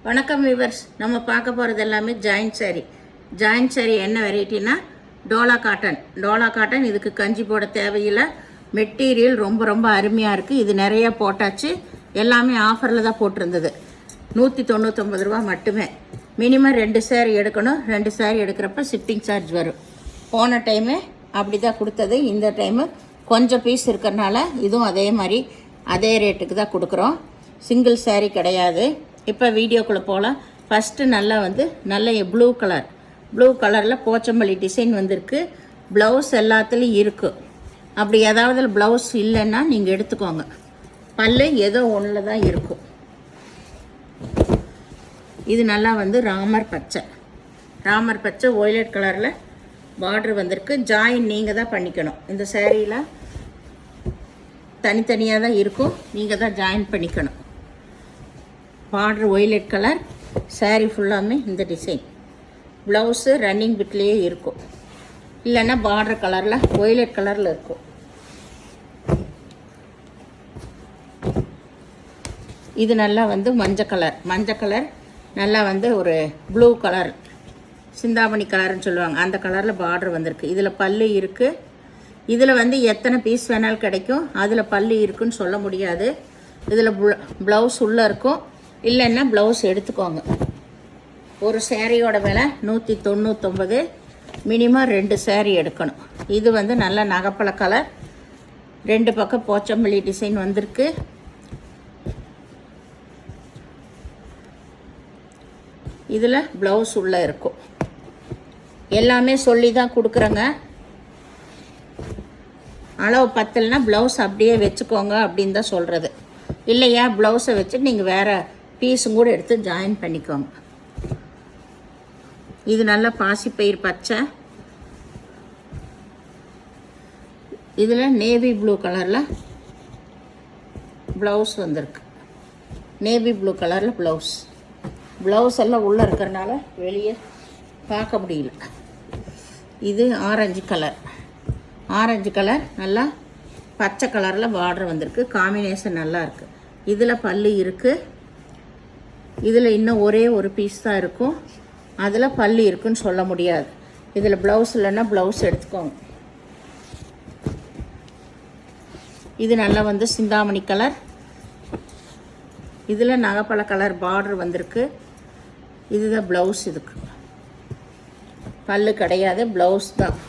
வணக்கம் வியூவர்ஸ். நம்ம பார்க்க போகிறது எல்லாமே ஜாயிண்ட் சாரி. ஜாயிண்ட் சாரி என்ன வெரைட்டினா டோலா காட்டன். இதுக்கு கஞ்சி போட தேவையில்லை. மெட்டீரியல் ரொம்ப ரொம்ப அருமையாக இருக்குது. இது நிறைய போட்டாச்சு. எல்லாமே ஆஃபரில் தான் போட்டிருந்தது. 199 ரூபா மட்டுமே. மினிமம் 2 சாரி எடுக்கணும். 2 சாரி எடுக்கிறப்ப ஷிப்பிங் சார்ஜ் வரும். போன டைமு அப்படி தான் கொடுத்தது. இந்த டைமு கொஞ்சம் பீஸ் இருக்கிறனால இதுவும் அதே மாதிரி அதே ரேட்டுக்கு தான் கொடுக்குறோம். சிங்கிள் சாரி கிடையாது. இப்போ வீடியோக்குள்ளே போகலாம். ஃபஸ்ட்டு நல்ல ப்ளூ கலரில் போச்சம்பள்ளி டிசைன் வந்திருக்கு. ப்ளவுஸ் எல்லாத்துலேயும் இருக்குது. அப்படி ஏதாவது ப்ளவுஸ் இல்லைன்னா நீங்கள் எடுத்துக்கோங்க. பல்லு ஏதோ ஒன்றில் தான் இருக்கும். இது நல்லா ராமர் பச்சை ஒய்லட் கலரில் பார்டர் வந்திருக்கு. ஜாயின் நீங்கள் தான் பண்ணிக்கணும். இந்த சேரீயில் தனித்தனியாக தான் இருக்கும். நீங்கள் தான் ஜாயின் பண்ணிக்கணும். பார்டர் ஒய்லட் கலர், சாரீ ஃபுல்லாமே இந்த டிசைன். ப்ளவுஸு ரன்னிங் பிட்லேயே இருக்கும். இல்லைன்னா பார்டர் கலரில் ஒய்லட் கலரில் இருக்கும். இது நல்லா மஞ்சள் கலர் நல்லா ஒரு ப்ளூ கலர், சிந்தாமணி கலர்னு சொல்லுவாங்க. அந்த கலரில் பார்டர் வந்திருக்கு. இதில் பல்லு இருக்குது. இதில் எத்தனை பீஸ் வேணாலும் கிடைக்கும். அதில் பல்லு இருக்குன்னு சொல்ல முடியாது. இதில் ப்ளவுஸ் உள்ளே இருக்கும். இல்லைன்னா ப்ளவுஸ் எடுத்துக்கோங்க. ஒரு சேரீயோட விலை 199. மினிமம் 2 சேரீ எடுக்கணும். இது நல்ல நகைப்பழ கலர். 2 பக்கம் போச்சம்பள்ளி டிசைன் வந்திருக்கு. இதில் ப்ளவுஸ் உள்ளே இருக்கும். எல்லாமே சொல்லி தான் கொடுக்குறேங்க. அளவு பத்தலைன்னா ப்ளவுஸ் அப்படியே வச்சுக்கோங்க அப்படின்னு தான் சொல்கிறது. இல்லையா ப்ளவுஸை வச்சு நீங்கள் வேறு பீஸும் கூட எடுத்து ஜாயின் பண்ணிக்கோங்க. இது நல்ல பாசிப்பயிர் பச்சை. இதில் நேவி ப்ளூ கலரில் ப்ளவுஸ் வந்திருக்கு. நேவி ப்ளூ கலரில் ப்ளவுஸ் எல்லாம் உள்ளே இருக்கிறனால வெளியே பார்க்க முடியல. இது ஆரஞ்சு கலர் நல்லா பச்சை கலரில் பார்டர் வந்திருக்கு. காம்பினேஷன் நல்லா இருக்குது. இதில் பல்லு இருக்குது. இதில் இன்னும் ஒரே ஒரு பீஸ் தான் இருக்கும். அதில் பல்லு இருக்குன்னு சொல்ல முடியாது. இதில் ப்ளவுஸ் இல்லைன்னா ப்ளவுஸ் எடுத்துக்கோங்க. இது நல்லா சிந்தாமணி கலர். இதில் நகைப்பழ கலர் பார்டர் வந்திருக்கு. இதுதான் ப்ளவுஸ். இதுக்கு பல்லு கிடையாது, ப்ளவுஸ் தான்.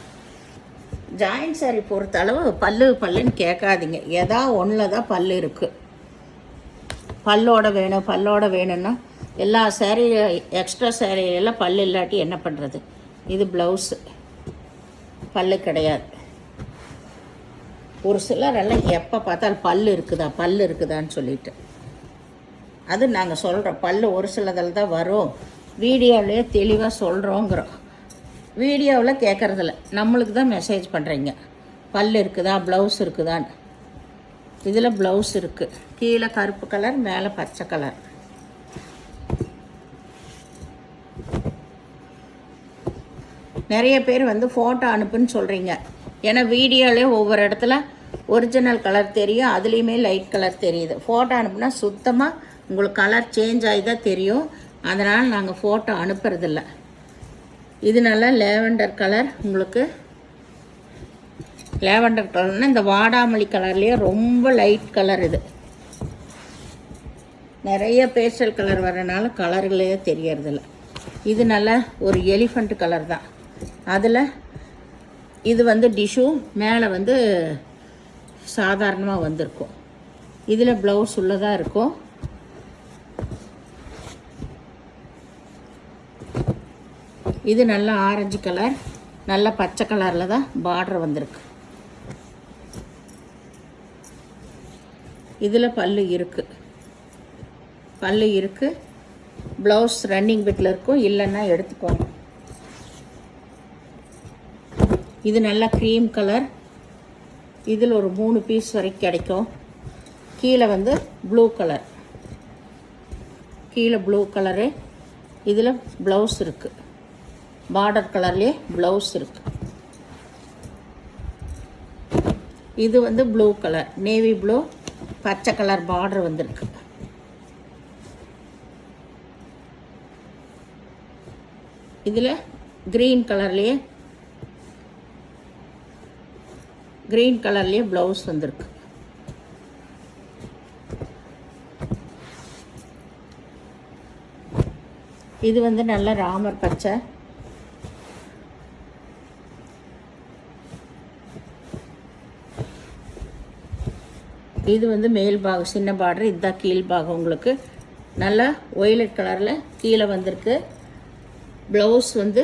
ஜாயிண்ட் சாரி பொறுத்த அளவு பல்லுன்னு கேட்காதீங்க. ஒன்றில் தான் பல்லு இருக்குது. பல்லோட வேணும்னா எல்லா சேரீ எக்ஸ்ட்ரா சேரீலாம் பல்லு இல்லாட்டி என்ன பண்ணுறது? இது ப்ளவுஸு. பல்லு கிடையாது. ஒரு சிலர் எல்லாம் எப்போ பார்த்தாலும் பல்லு இருக்குதான்னு சொல்லிட்டு அது நாங்கள் சொல்கிறோம். பல்லு ஒரு சிலதில் தான் வரும். வீடியோவிலே தெளிவாக சொல்கிறோங்கிறோம். வீடியோவில் கேட்குறதில்ல. நம்மளுக்கு தான் மெசேஜ் பண்ணுறீங்க. பல்லு இருக்குதா, ப்ளவுஸ் இருக்குதான்னு. இதில் ப்ளவுஸ் இருக்குது. கீழே கருப்பு கலர், மேலே பச்சை கலர். நிறைய பேர் ஃபோட்டோ அனுப்புன்னு சொல்கிறீங்க. ஏன்னா வீடியோவிலே ஒவ்வொரு இடத்துல ஒரிஜினல் கலர் தெரியும், அதுலேயுமே லைட் கலர் தெரியுது. ஃபோட்டோ அனுப்புனா சுத்தமாக உங்களுக்கு கலர் சேஞ்ச் ஆகி தான் தெரியும். அதனால் நாங்கள் ஃபோட்டோ அனுப்புறதில்ல. இது நல்லா லேவெண்டர் கலர். உங்களுக்கு லேவெண்டர் கலர்னால் இந்த வாடாமல்லி கலர்லேயே ரொம்ப லைட் கலர். இது நிறைய பேஸ்டல் கலர் வரனால கலர்களே தெரியறதில்ல. இது நல்ல ஒரு எலிஃபண்ட் கலர் தான். அதில் இது டிஷ்யூ, மேலே சாதாரணமாக வந்திருக்கும். இதில் ப்ளவுஸ் உள்ளதாக இருக்கும். இது நல்ல ஆரஞ்சு கலர், நல்ல பச்சை கலரில் தான் பார்டர் வந்திருக்கு. இதில் பல்லு இருக்குது. ப்ளவுஸ் ரன்னிங் பிட்டில் இருக்கும். இல்லைன்னா எடுத்துக்கோங்க. இது நல்ல க்ரீம் கலர். இதில் ஒரு 3 பீஸ் வரைக்கும் கிடைக்கும். கீழே ப்ளூ கலரு. இதில் ப்ளவுஸ் இருக்குது. பார்டர் கலர்லேயே ப்ளவுஸ் இருக்குது. இது ப்ளூ கலர், நேவி ப்ளூ, பச்சை கலர் பார்டர் வந்திருக்கு. இதில் க்ரீன் கலர்லேயே ப்ளவுஸ் வந்திருக்கு. இது வந்து நல்ல ராமர் பச்சை. இது வந்து மேல் பாகம் சின்ன பார்டர், இதுதான் கீழ் பாகம். உங்களுக்கு நல்லா ஒய்லட் கலரில் கீழே வந்திருக்கு. ப்ளவுஸ் வந்து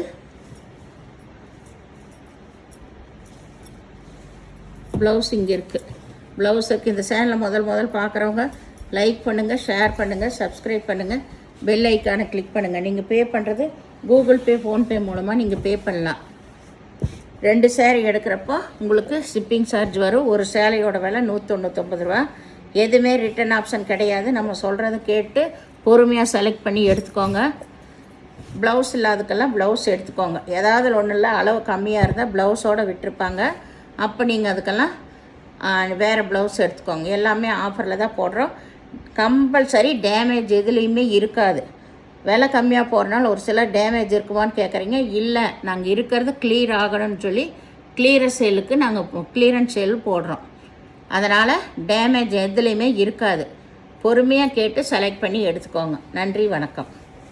ப்ளவுஸ் இங்கே இருக்குது. ப்ளவுஸுக்கு இந்த சேனலை முதல் பார்க்குறவங்க லைக் பண்ணுங்கள், ஷேர் பண்ணுங்கள், சப்ஸ்கிரைப் பண்ணுங்கள், பெல் ஐக்கானை கிளிக் பண்ணுங்கள். நீங்கள் பே பண்ணுறது கூகுள் பே, ஃபோன்பே மூலமாக நீங்கள் பே பண்ணலாம். 2 சேரீ எடுக்கிறப்போ உங்களுக்கு ஷிப்பிங் சார்ஜ் வரும். ஒரு சேலையோட விலை 199 ரூபா. எதுவுமே ரிட்டன் ஆப்ஷன் கிடையாது. நம்ம சொல்கிறத கேட்டு பொறுமையாக செலக்ட் பண்ணி எடுத்துக்கோங்க. ப்ளவுஸ் இல்லாததுக்கெல்லாம் ப்ளவுஸ் எடுத்துக்கோங்க. ஏதாவது ஒன்றும் இல்லை, அளவு கம்மியாக இருந்தால் ப்ளவுஸோடு விட்டுருப்பாங்க. அப்போ நீங்கள் அதுக்கெல்லாம் வேறு ப்ளவுஸ் எடுத்துக்கோங்க. எல்லாமே ஆஃபரில் தான் போடுறோம். கம்பல்சரி டேமேஜ் எதுலேயுமே இருக்காது. விலை கம்மியாக போகிறனால ஒரு சில டேமேஜ் இருக்குமான்னு கேட்குறீங்க. இல்லை, நாங்கள் இருக்கிறது கிளியர் ஆகணும்னு சொல்லி கிளியரன்ஸ் சேலுக்கு நாங்கள் கிளியரன்ஸ் சேல் போடுறோம். அதனால் டேமேஜ் எதுலேயுமே இருக்காது. பொறுமையாக கேட்டு செலக்ட் பண்ணி எடுத்துக்கோங்க. நன்றி, வணக்கம்.